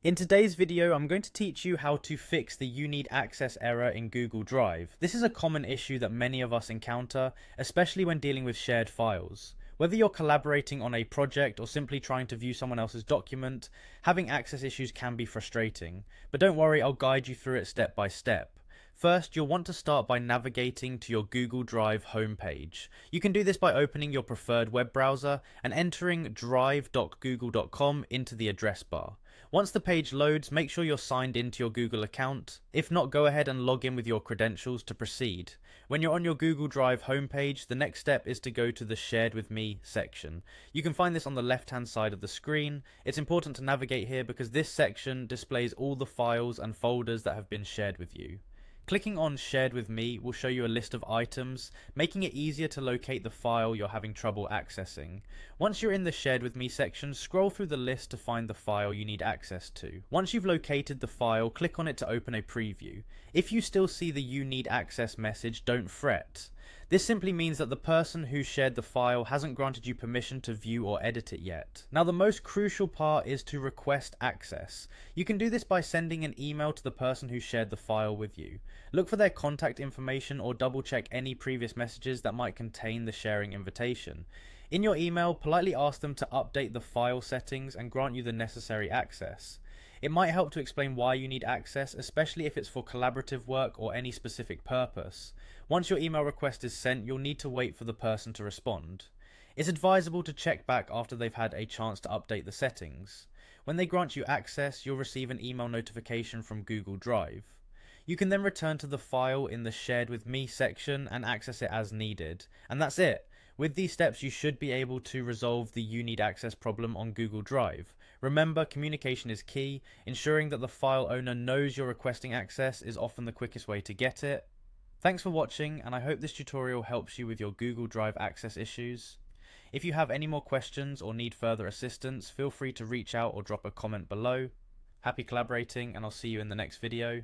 In today's video, I'm going to teach you how to fix the you need access error in Google Drive. This is a common issue that many of us encounter, especially when dealing with shared files. Whether you're collaborating on a project or simply trying to view someone else's document, having access issues can be frustrating. But don't worry, I'll guide you through it step by step. First, you'll want to start by navigating to your Google Drive homepage. You can do this by opening your preferred web browser and entering drive.google.com into the address bar. Once the page loads, make sure you're signed into your Google account. If not, go ahead and log in with your credentials to proceed. When you're on your Google Drive homepage, the next step is to go to the Shared with Me section. You can find this on the left-hand side of the screen. It's important to navigate here because this section displays all the files and folders that have been shared with you. Clicking on Shared with Me will show you a list of items, making it easier to locate the file you're having trouble accessing. Once you're in the Shared with Me section, scroll through the list to find the file you need access to. Once you've located the file, click on it to open a preview. If you still see the You Need Access message, don't fret. This simply means that the person who shared the file hasn't granted you permission to view or edit it yet. Now, the most crucial part is to request access. You can do this by sending an email to the person who shared the file with you. Look for their contact information or double check any previous messages that might contain the sharing invitation. In your email, politely ask them to update the file settings and grant you the necessary access. It might help to explain why you need access, especially if it's for collaborative work or any specific purpose. Once your email request is sent, you'll need to wait for the person to respond. It's advisable to check back after they've had a chance to update the settings. When they grant you access, you'll receive an email notification from Google Drive. You can then return to the file in the Shared with Me section and access it as needed. And that's it. With these steps, you should be able to resolve the You Need Access problem on Google Drive. Remember, communication is key. Ensuring that the file owner knows you're requesting access is often the quickest way to get it. Thanks for watching, and I hope this tutorial helps you with your Google Drive access issues. If you have any more questions or need further assistance, feel free to reach out or drop a comment below. Happy collaborating, and I'll see you in the next video.